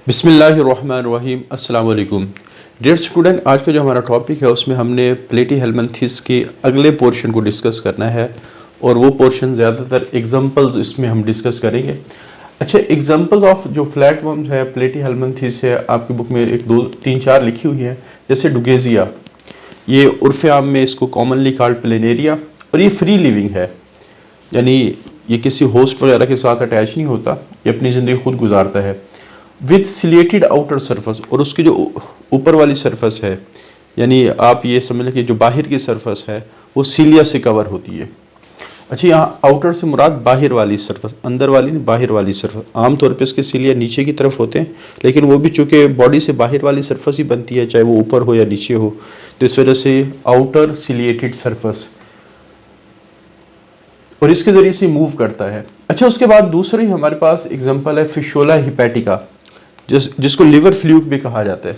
बिस्मिल्लाहिर्रहमानिर्रहीम अस्सलाम वालेकुम डियर स्टूडेंट। आज का जो हमारा टॉपिक है उसमें हमने प्लेटीहेल्मिन्थेस के अगले पोर्शन को डिस्कस करना है और वो पोर्शन ज़्यादातर एग्जांपल्स इसमें हम डिस्कस करेंगे। अच्छा, एग्जांपल्स ऑफ जो फ्लैट वर्म्स है प्लेटीहेल्मिन्थेस है आपकी बुक में 1 2 3 4 लिखी हुई है। जैसे डुगेजिया, ये उर्फ़ आम में इसको कॉमनली कॉल्ड प्लेनेरिया, और ये फ्री लिविंग है, यानी ये किसी होस्ट वगैरह के साथ अटैच नहीं होता, ये अपनी ज़िंदगी खुद गुजारता है विद सिलेटेड आउटर सरफेस। और उसकी जो ऊपर वाली सरफेस है, यानी आप ये समझ लें कि जो बाहर की सरफेस है वो सीलिया से कवर होती है। अच्छा, यहाँ आउटर से मुराद बाहर वाली सरफेस, अंदर वाली नहीं, बाहर वाली सरफेस। आमतौर पे इसके सीलिया नीचे की तरफ होते हैं, लेकिन वो भी चूँकि बॉडी से बाहर वाली सरफेस ही बनती है, चाहे वो ऊपर हो या नीचे हो, तो इस वजह से आउटर सिलिएटेड सरफेस, और इसके ज़रिए से मूव करता है। अच्छा, उसके बाद दूसरी हमारे पास एग्जाम्पल है फिशोला हिपैटिका, जिसको लिवर फ्लूक भी कहा जाता है।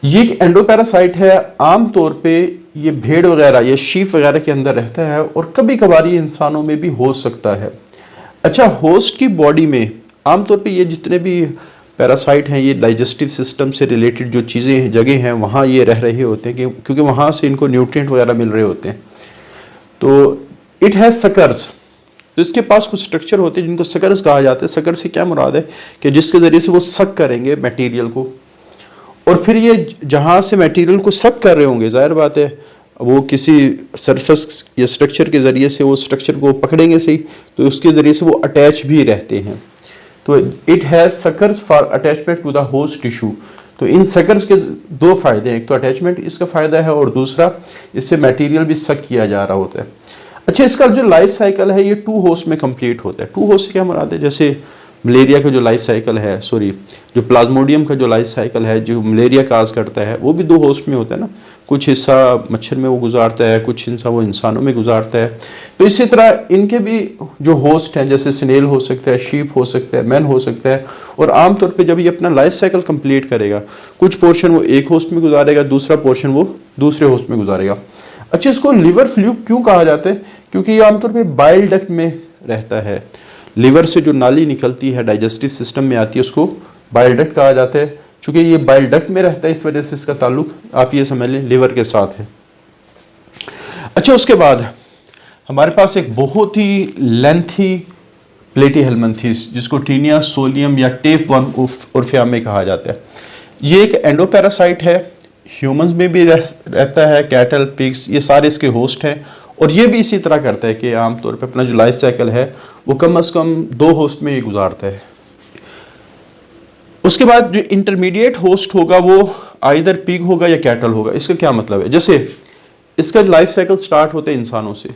ये एक एंडोपैरासाइट है। आमतौर पे ये भेड़ वगैरह या शीप वगैरह के अंदर रहता है और कभी कभार ये इंसानों में भी हो सकता है। अच्छा, होस्ट की बॉडी में आमतौर पे ये जितने भी पैरासाइट हैं ये डाइजेस्टिव सिस्टम से रिलेटेड जो चीज़ें जगह हैं वहाँ ये रह रहे होते हैं, क्योंकि वहाँ से इनको न्यूट्रिएंट वगैरह मिल रहे होते हैं। तो इट हैज़ सकर्स, तो इसके पास कुछ स्ट्रक्चर होते हैं जिनको सकर्स कहा जाता है। सकर्स से क्या मुराद है कि जिसके ज़रिए से वो सक करेंगे मटेरियल को, और फिर ये जहाँ से मटेरियल को सक कर रहे होंगे, जाहिर बात है वो किसी सरफेस या स्ट्रक्चर के ज़रिए से वो स्ट्रक्चर को पकड़ेंगे सही, तो उसके ज़रिए से वो अटैच भी रहते हैं। तो it has suckers for attachment to the host tissue. तो इन सकर्स के दो फायदे हैं, एक तो अटैचमेंट इसका फ़ायदा है और दूसरा इससे मटेरियल भी सक किया जा रहा होता है। अच्छा, इसका जो लाइफ साइकिल है ये 2 होस्ट में कंप्लीट होता है। 2 होस्ट से क्या मुराद है, जैसे मलेरिया का जो लाइफ साइकिल है, जो प्लाज्मोडियम का जो लाइफ साइकिल है जो मलेरिया काज करता है, वो भी 2 होस्ट में होता है ना। कुछ हिस्सा मच्छर में वो गुजारता है, कुछ हिस्सा वो इंसानों में गुजारता है। तो इसी तरह इनके भी जो होस्ट हैं, जैसे स्नेल हो सकता है, शीप हो सकता है, मैन हो सकता है, और आमतौर पे जब ये अपना लाइफ साइकिल कंप्लीट करेगा, कुछ पोर्शन वो एक होस्ट में गुजारेगा, दूसरा पोर्शन वो दूसरे होस्ट में गुजारेगा। अच्छा, इसको लिवर फ्लूक क्यों कहा जाता है? क्योंकि ये आमतौर पे बाइल डक्ट में रहता है। लिवर से जो नाली निकलती है डाइजेस्टिव सिस्टम में आती है, उसको बाइल डक्ट कहा जाता है। चूँकि ये बाइल डक्ट में रहता है, इस वजह से इसका ताल्लुक आप ये समझ लें लिवर के साथ है। अच्छा, उसके बाद हमारे पास एक बहुत ही लेंथी प्लेटीहेल्मिन्थेस, जिसको टीनिया सोलियम या टेपवर्म उर्फ़ आम में कहा जाता है। ये एक एंडोपैरासाइट है, ह्यूमंस में भी रहता है, कैटल, पिग्स, ये सारे इसके होस्ट हैं। और ये भी इसी तरह करता है कि आमतौर पे अपना जो लाइफ साइकिल है वो कम से कम 2 होस्ट में ही गुजारता है। उसके बाद जो इंटरमीडिएट होस्ट होगा वो आइदर पिग होगा या कैटल होगा। इसका क्या मतलब है, जैसे इसका लाइफ साइकिल स्टार्ट होता है इंसानों से,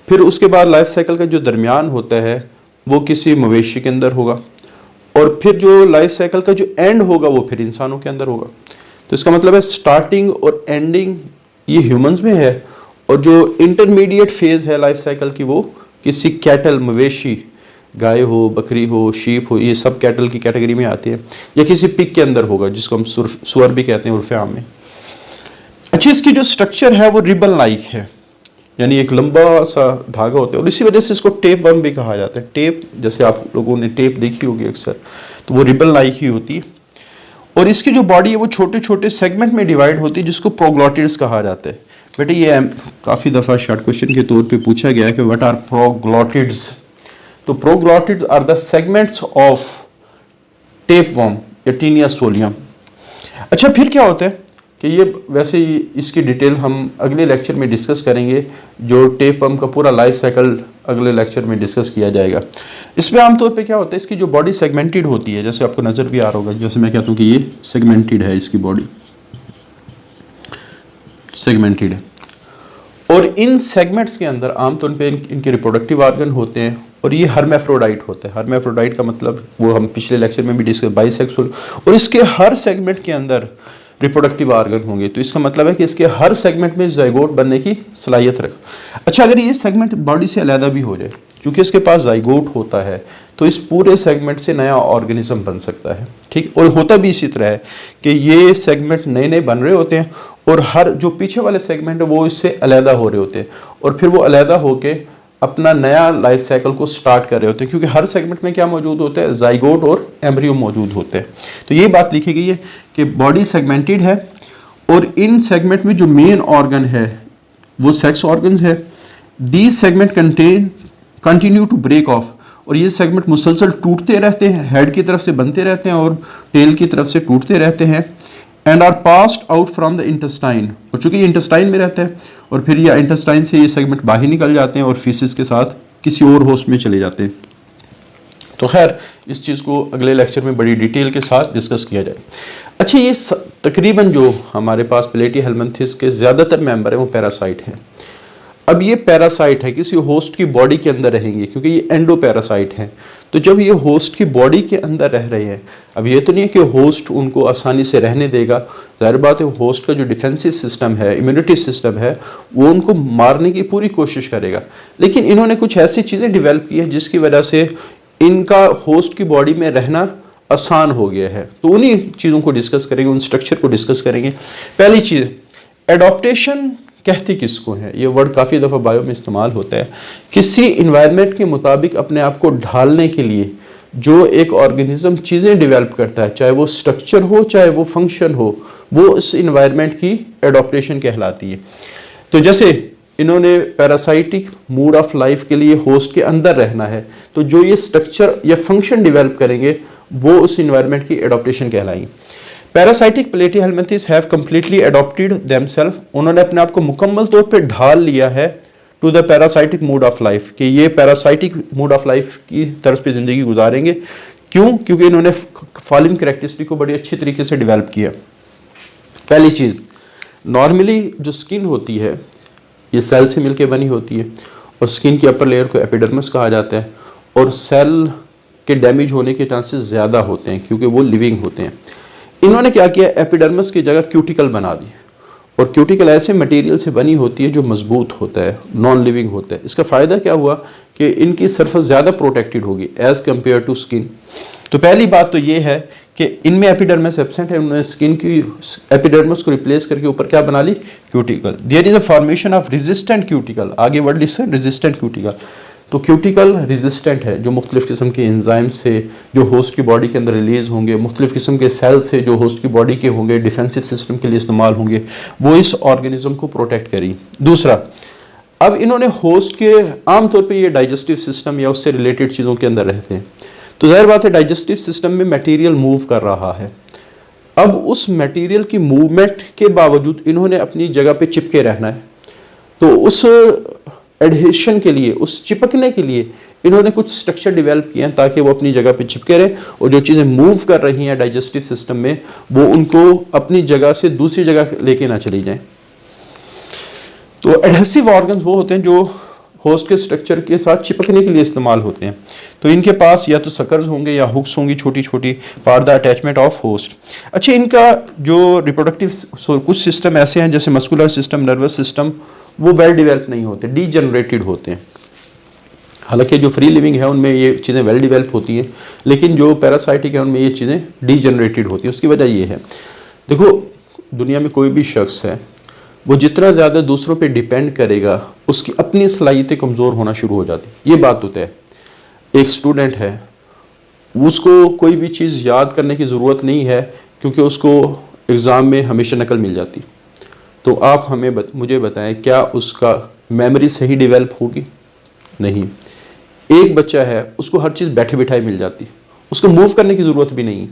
फिर उसके बाद लाइफ साइकिल का जो दरमियान होता है वो किसी मवेशी के अंदर होगा, और फिर जो लाइफ साइकिल का जो एंड होगा वो फिर इंसानों के अंदर होगा। तो इसका मतलब है स्टार्टिंग और एंडिंग ये ह्यूमंस में है, और जो इंटरमीडिएट फेज है लाइफ साइकिल की वो किसी कैटल, मवेशी, गाय हो, बकरी हो, शीप हो, ये सब कैटल की कैटेगरी में आती है, या किसी पिग के अंदर होगा, जिसको हम सुअर भी कहते हैं उर्फ़ आम में। अच्छा, इसकी जो स्ट्रक्चर है वो रिबन लाइक है, यानी एक लंबा सा धागा होता है, और इसी वजह से इसको टेप वर्म भी कहा जाता है। टेप, जैसे आप लोगों ने टेप देखी होगी अक्सर, तो वो रिबन लाइक ही होती है। और इसकी जो बॉडी है वो छोटे छोटे सेगमेंट में डिवाइड होती है, जिसको प्रोग्लॉटिड्स कहा जाता है। बेटे, ये काफ़ी दफ़ा शॉर्ट क्वेश्चन के तौर पे पूछा गया है कि व्हाट आर प्रोग्लॉटिड्स। तो proglottids are the segments of tapeworm या टीनिया सोलियम। अच्छा, फिर क्या होता है कि ये वैसे ही इसकी डिटेल हम अगले लेक्चर में डिस्कस करेंगे, जो टेपवर्म का पूरा लाइफ साइकिल अगले लेक्चर में डिस्कस किया जाएगा। इसमें आमतौर पे क्या होता है, इसकी जो बॉडी सेगमेंटेड होती है, जैसे आपको नज़र भी आ रहा होगा, जैसे मैं कहता हूँ कि ये सेगमेंटेड है, इसकी बॉडी सेगमेंटेड है, और इन सेगमेंट्स के अंदर आमतौर पे इनके रिप्रोडक्टिव ऑर्गन होते हैं, और ये हर्मेफ्रोडाइट होता है। हर्मेफ्रोडाइट का मतलब वो हम पिछले लेक्चर में भी डिस्कस, बाइसेक्सुअल, और इसके हर सेगमेंट के अंदर रिप्रोडक्टिव ऑर्गन होंगे। तो इसका मतलब है कि इसके हर सेगमेंट में जाइगोट बनने की सलाहियत रख। अच्छा, अगर ये सेगमेंट बॉडी से अलहदा भी हो जाए, क्योंकि इसके पास जाइगोट होता है, तो इस पूरे सेगमेंट से नया ऑर्गेनिज्म बन सकता है। ठीक, और होता भी इसी तरह है कि ये सेगमेंट नए नए बन रहे होते हैं, और हर जो पीछे वाले सेगमेंट है वो इससे अलहदा हो रहे होते हैं, और फिर वो अलहदा होके अपना नया लाइफ साइकिल को स्टार्ट कर रहे होते हैं, क्योंकि हर सेगमेंट में क्या मौजूद होता है, जाइगोट और एम्ब्रियो मौजूद होते हैं। तो ये बात लिखी गई है कि बॉडी सेगमेंटेड है और इन सेगमेंट में जो मेन ऑर्गन है वो सेक्स ऑर्गन है। These segment continue to break off, और ये सेगमेंट मुसलसल टूटते रहते हैं, हेड की तरफ से बनते रहते हैं और टेल की तरफ से टूटते रहते हैं। And are passed out from the intestine, और चूंकि ये इंटेस्टाइन में रहता है और फिर ये इंटेस्टाइन से ये सेगमेंट बाहर निकल जाते हैं और फीसिस के साथ किसी और होस्ट में चले जाते हैं। तो खैर इस चीज़ को अगले लेक्चर में बड़ी डिटेल के साथ डिस्कस किया जाए। अच्छा, ये तकरीबन जो हमारे पास प्लेटी हेलमिंथिस के ज़्यादातर मेंबर हैं वो पैरासाइट हैं। अब ये पैरासाइट है, किसी होस्ट की बॉडी के अंदर रहेंगे क्योंकि ये एंडो पैरासाइट हैं। तो जब ये होस्ट की बॉडी के अंदर रह रहे हैं, अब ये तो नहीं है कि होस्ट उनको आसानी से रहने देगा, जाहिर बात है होस्ट का जो डिफेंसिव सिस्टम है, इम्यूनिटी सिस्टम है, वो उनको मारने की पूरी कोशिश करेगा। लेकिन इन्होंने कुछ ऐसी चीज़ें डेवलप की है जिसकी वजह से इनका होस्ट की बॉडी में रहना आसान हो गया है। तो उन्हीं चीज़ों को डिस्कस करेंगे, उन स्ट्रक्चर को डिस्कस करेंगे। पहली चीज़, एडॉप्टेशन कहते किसको है? ये वर्ड काफ़ी दफ़ा बायो में इस्तेमाल होता है। किसी इन्वायरमेंट के मुताबिक अपने आप को ढालने के लिए जो एक ऑर्गेनिज्म चीज़ें डेवलप करता है, चाहे वो स्ट्रक्चर हो चाहे वो फंक्शन हो, वो इस इन्वायरमेंट की एडॉप्टेशन कहलाती है। तो जैसे इन्होंने पैरासाइटिक मूड ऑफ लाइफ के लिए होस्ट के अंदर रहना है, तो जो ये स्ट्रक्चर या फंक्शन डेवलप करेंगे वो उस इन्वायरमेंट की एडॉप्टेशन कहलाएगी। Parasitic platyhelminthes have completely adapted themselves, उन्होंने अपने आप को मुकम्मल तौर पे ढाल लिया है to the parasitic mode of life, कि ये पैरासाइटिक मूड ऑफ लाइफ की तरफ पे ज़िंदगी गुजारेंगे। क्यों? क्योंकि इन्होंने फॉलोइंग कैरेक्टरिस्टिक को बड़ी अच्छी तरीके से डेवलप किया। पहली चीज़, नॉर्मली जो स्किन होती है ये सेल से मिलकर बनी होती है और स्किन की अपर लेयर को एपिडर्मिस कहा जाता है, और सेल के डैमेज होने के चांसेस ज़्यादा होते हैं क्योंकि वो लिविंग होते हैं। इन्होंने क्या किया, एपिडर्मिस की जगह क्यूटिकल बना दी, और क्यूटिकल ऐसे मटेरियल से बनी होती है जो मजबूत होता है, नॉन लिविंग होता है। इसका फ़ायदा क्या हुआ कि इनकी सरफेस ज़्यादा प्रोटेक्टेड होगी एज़ कम्पेयर टू स्किन। तो पहली बात तो ये है कि इनमें एपिडर्मिस एब्सेंट है, उन्होंने स्किन की एपिडर्मिस को रिप्लेस करके ऊपर क्या बना ली, cuticle. There is a formation of resistant cuticle, आगे वर्ड लिखा है रेजिस्टेंट क्यूटिकल। तो क्यूटिकल रेजिस्टेंट है, जो मुख्तलिफ किस्म के एंजाइम से जो होस्ट की बॉडी के अंदर रिलीज होंगे, मुख्तलिफ किस्म के सेल से जो होस्ट की बॉडी के होंगे, डिफेंसिव सिस्टम के लिए इस्तेमाल होंगे, वो इस ऑर्गेनिज्म को प्रोटेक्ट करें। दूसरा, अब इन्होंने होस्ट के आमतौर पे ये डाइजेस्टिव सिस्टम या उससे रिलेटेड चीज़ों के अंदर रहते हैं, तो जाहिर बात है डाइजेस्टिव सिस्टम में मटेरियल मूव कर रहा है। अब उस मटेरियल की मूवमेंट के बावजूद इन्होंने अपनी जगह पे चिपके रहना है, तो उस एडहेशन के लिए, उस चिपकने के लिए इन्होंने कुछ स्ट्रक्चर डेवलप किए हैं ताकि वो अपनी जगह पे चिपके रहे, और जो चीज़ें मूव कर रही हैं डाइजेस्टिव सिस्टम में वो उनको अपनी जगह से दूसरी जगह लेके ना चली जाएं। तो एडहेसिव ऑर्गन्स वो होते हैं जो होस्ट के स्ट्रक्चर के साथ चिपकने के लिए इस्तेमाल होते हैं। तो इनके पास या तो सकर्स होंगे या हुक्स होंगी छोटी छोटी for the attachment of host. अच्छा, इनका जो रिप्रोडक्टिव कुछ सिस्टम ऐसे हैं जैसे मस्कुलर सिस्टम, नर्वस सिस्टम, वो वेल डेवलप नहीं होते, डीजनरेटेड होते हैं। हालांकि जो फ्री लिविंग है उनमें ये चीज़ें वेल डेवलप होती हैं, लेकिन जो पैरासाइटिक है उनमें ये चीज़ें डीजनरेटेड होती हैं। उसकी वजह ये है, देखो दुनिया में कोई भी शख्स है वो जितना ज़्यादा दूसरों पे डिपेंड करेगा उसकी अपनी सलाहियतें कमज़ोर होना शुरू हो जाती। ये बात होता है। एक स्टूडेंट है, उसको कोई भी चीज़ याद करने की ज़रूरत नहीं है क्योंकि उसको एग्ज़ाम में हमेशा नकल मिल जाती। तो आप मुझे बताएं, क्या उसका मेमोरी सही डेवलप होगी? नहीं। एक बच्चा है, उसको हर चीज़ बैठे बिठाए मिल जाती, उसको मूव करने की ज़रूरत भी नहीं।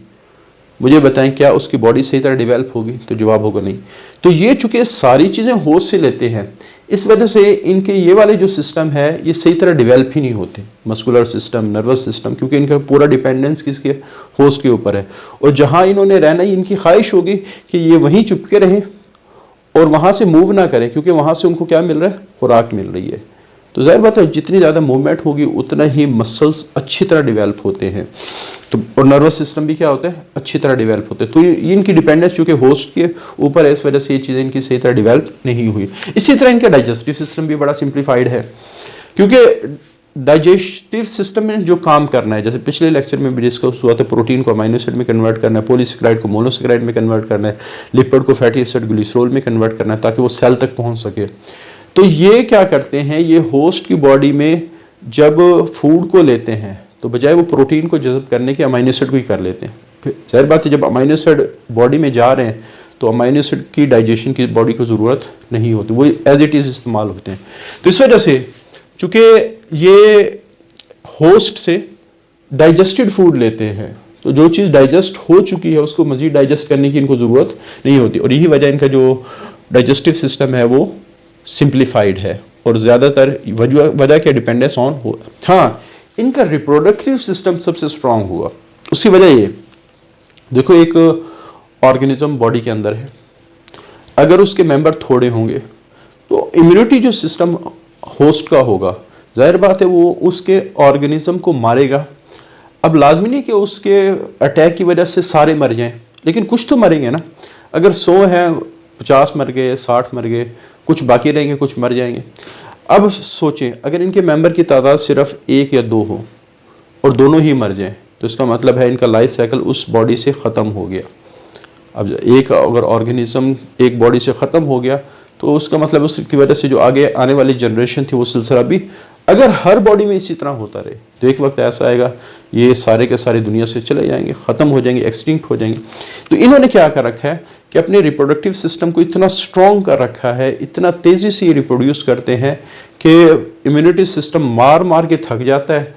मुझे बताएं, क्या उसकी बॉडी सही तरह डेवलप होगी? तो जवाब होगा नहीं। तो ये चूँकि सारी चीज़ें होस्ट से लेते हैं, इस वजह से इनके ये वाले जो सिस्टम है ये सही तरह डेवलप ही नहीं होते, मस्कुलर सिस्टम, नर्वस सिस्टम, क्योंकि इनका पूरा डिपेंडेंस किसके, होस्ट के ऊपर है। और जहाँ इन्होंने रहना ही, इनकी ख्वाहिश होगी कि ये वहीं चुपके रहें और वहाँ से मूव ना करें, क्योंकि वहाँ से उनको क्या मिल रहा है, खुराक मिल रही है। तो जाहिर बात है जितनी ज़्यादा मूवमेंट होगी उतना ही मसल्स अच्छी तरह डेवलप होते हैं। तो और नर्वस सिस्टम भी क्या होता है, अच्छी तरह डेवलप होते हैं। तो ये इनकी डिपेंडेंस चूँकि होस्ट के ऊपर है, इस वजह से ये चीज़ें इनकी सही तरह डेवलप नहीं हुई। इसी तरह इनका डाइजेस्टिव सिस्टम भी बड़ा सिंप्लीफाइड है, क्योंकि डाइजेस्टिव सिस्टम में जो काम करना है, जैसे पिछले लेक्चर में भी डिस्कस हुआ था, प्रोटीन को अमीनो एसिड में कन्वर्ट करना है, पॉलीसेकेराइड को मोनोसेकेराइड में कन्वर्ट करना है, लिपिड को फैटी एसिड ग्लिसरॉल में कन्वर्ट करना है ताकि वो सेल तक पहुंच सके। तो ये क्या करते हैं, ये होस्ट की बॉडी में जब फूड को लेते हैं तो बजाय वो प्रोटीन को जज़ब करने के अमाइनो एसिड को ही कर लेते हैं। फिर जाहिर बात है जब अमाइनो एसिड बॉडी में जा रहे हैं तो अमाइनो एसिड की डाइजेशन की बॉडी को ज़रूरत नहीं होती, वो एज इट इज़ इस्तेमाल होते हैं। तो इस वजह से चूँकि ये होस्ट से डाइजेस्टेड फूड लेते हैं तो जो चीज़ डाइजेस्ट हो चुकी है उसको मज़ीद डाइजेस्ट करने की इनको ज़रूरत नहीं होती, और यही वजह इनका जो डाइजेस्टिव सिस्टम है वो सिंप्लीफाइड है और ज़्यादातर वजह के डिपेंडेंस ऑन हो। हाँ, इनका रिप्रोडक्टिव सिस्टम सबसे स्ट्रांग हुआ। उसकी वजह ये, देखो एक ऑर्गेनिज्म बॉडी के अंदर है, अगर उसके मेंबर थोड़े होंगे तो इम्यूनिटी जो सिस्टम होस्ट का होगा, जाहिर बात है वो उसके ऑर्गेनिज्म को मारेगा। अब लाजमी नहीं कि उसके अटैक की वजह से सारे मर जाएं, लेकिन कुछ तो मरेंगे ना। अगर 100 हैं 50 मर गए, 60 मर गए, कुछ बाकी रहेंगे, कुछ मर जाएंगे। अब सोचें अगर इनके मेंबर की तादाद सिर्फ 1 या 2 हो और दोनों ही मर जाएं तो इसका मतलब है इनका लाइफ साइकिल उस बॉडी से ख़त्म हो गया। अब एक अगर ऑर्गेनिज्म एक बॉडी से ख़त्म हो गया तो उसका मतलब उसकी वजह से जो आगे आने वाली जनरेशन थी वो सिलसिला भी, अगर हर बॉडी में इसी तरह होता रहे तो एक वक्त ऐसा आएगा ये सारे के सारे दुनिया से चले जाएंगे, ख़त्म हो जाएंगे, एक्सटिंक्ट हो जाएंगे। तो इन्होंने क्या कर रखा है कि अपने रिप्रोडक्टिव सिस्टम को इतना स्ट्रॉन्ग कर रखा है, इतना तेज़ी से रिप्रोड्यूस करते हैं कि इम्यूनिटी सिस्टम मार मार के थक जाता है,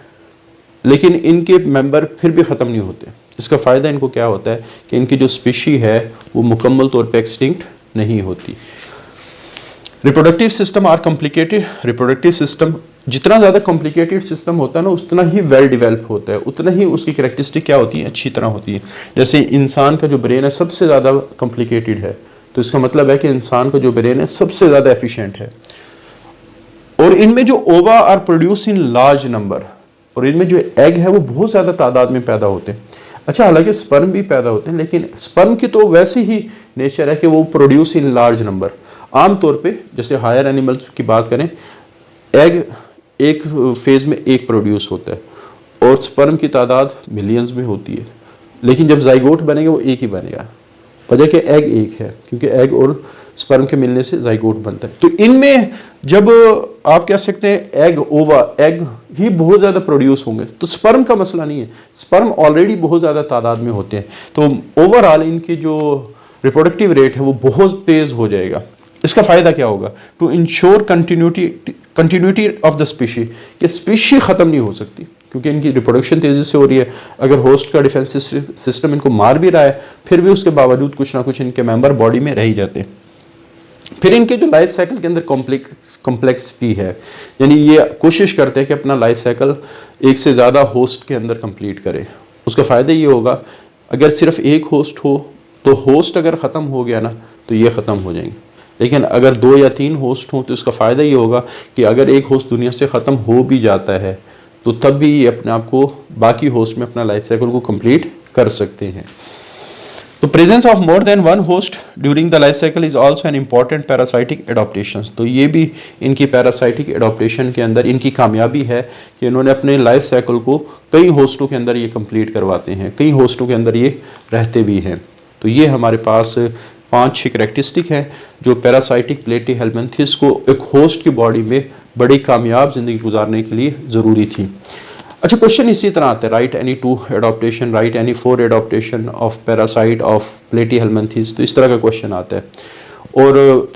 लेकिन इनके मेंबर फिर भी ख़त्म नहीं होते। इसका फ़ायदा इनको क्या होता है कि इनकी जो स्पीशी है वो मुकम्मल तौर पे एक्सटिंक्ट नहीं होती। Reproductive system are complicated. Reproductive system जितना ज़्यादा कॉम्प्लिकेटेड सिस्टम होता है ना उतना ही वेल डेवलप होता है, उतना ही उसकी कैरेक्टरिस्टिक क्या होती है, अच्छी तरह होती है। जैसे इंसान का जो ब्रेन है सबसे ज़्यादा कॉम्प्लिकेटेड है, तो इसका मतलब है कि इंसान का जो ब्रेन है सबसे ज़्यादा एफिशिएंट है। और इनमें जो ova are produce in large number, और इनमें जो एग है वो बहुत ज़्यादा तादाद में पैदा होते हैं। अच्छा, हालांकि स्पर्म भी पैदा होते हैं, लेकिन स्पर्म की तो वैसे ही नेचर है कि वो प्रोड्यूस इन लार्ज नंबर। आम तौर पे जैसे हायर एनिमल्स की बात करें, एग एक फेज़ में एक प्रोड्यूस होता है और स्पर्म की तादाद मिलियंस में होती है, लेकिन जब जाइगोट बनेगा वो एक ही बनेगा। वजह कि एग एक है, क्योंकि एग और स्पर्म के मिलने से जाइगोट बनता है। तो इनमें जब आप कह सकते हैं एग ओवा, एग ही बहुत ज़्यादा प्रोड्यूस होंगे, तो स्पर्म का मसला नहीं है, स्पर्म ऑलरेडी बहुत ज़्यादा तादाद में होते हैं, तो ओवरऑल इनकी जो रिप्रोडक्टिव रेट है वो बहुत तेज़ हो जाएगा। इसका फ़ायदा क्या होगा, to ensure continuity of the species, कि स्पीशी ख़त्म नहीं हो सकती क्योंकि इनकी रिप्रोडक्शन तेज़ी से हो रही है। अगर होस्ट का डिफेंस सिस्टम इनको मार भी रहा है फिर भी उसके बावजूद कुछ ना कुछ इनके मेंबर बॉडी में रह ही जाते हैं। फिर इनके जो लाइफ साइकिल के अंदर कॉम्प्लेक्सिटी है, यानी ये कोशिश करते हैं कि अपना लाइफ साइकिल एक से ज़्यादा होस्ट के अंदर कंप्लीट करें। उसका फ़ायदा ये होगा अगर सिर्फ एक होस्ट हो तो होस्ट अगर ख़त्म हो गया ना तो ये ख़त्म हो जाएंगे, लेकिन अगर 2 या 3 होस्ट हों तो इसका फ़ायदा ये होगा कि अगर एक होस्ट दुनिया से ख़त्म हो भी जाता है तो तब भी ये अपने आप को बाकी होस्ट में अपना लाइफ साइकिल को कंप्लीट कर सकते हैं। तो presence of more than one host during the life cycle is also an important parasitic adaptation. तो ये भी इनकी पैरासाइटिक एडॉप्टेशन के अंदर इनकी कामयाबी है कि इन्होंने अपने लाइफ साइकिल को कई होस्टों के अंदर ये कंप्लीट करवाते हैं, कई होस्टों के अंदर ये रहते भी हैं। तो ये हमारे पास 5-6 कैरेक्टरिस्टिक हैं जो पैरासाइटिक प्लेटी हेल्मिंथिस को एक होस्ट की बॉडी में बड़ी कामयाब ज़िंदगी गुजारने के लिए ज़रूरी थी। अच्छा, क्वेश्चन इसी तरह आता है, right any 2 adaptation, right any 4 adaptation of parasite of प्लेटी हेल्मिंथिस। तो इस तरह का क्वेश्चन आता है, और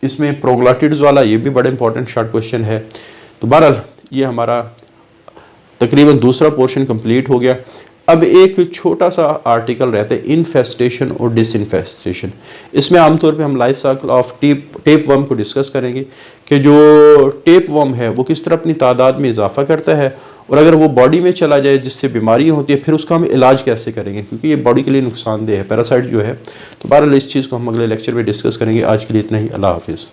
इसमें प्रोग्लॉटिड्स वाला ये भी बड़ा इंपॉर्टेंट शॉर्ट क्वेश्चन है। तो बहरहाल ये हमारा तकरीबन दूसरा पोर्शन कंप्लीट हो गया। अब एक छोटा सा आर्टिकल रहता है इन्फेस्टेशन और डिसइन्फेस्टेशन। इसमें आमतौर पे हम life cycle of tape worm को डिस्कस करेंगे कि जो टेप वर्म है वो किस तरह अपनी तादाद में इजाफा करता है, और अगर वो बॉडी में चला जाए जिससे बीमारी होती है फिर उसका हम इलाज कैसे करेंगे, क्योंकि ये बॉडी के लिए नुकसानदेह है पैरासाइट जो है। तो बहरहाल इस चीज़ को हम अगले लेक्चर में डिस्कस करेंगे। आज के लिए इतना ही, अल्लाह हाफिज़।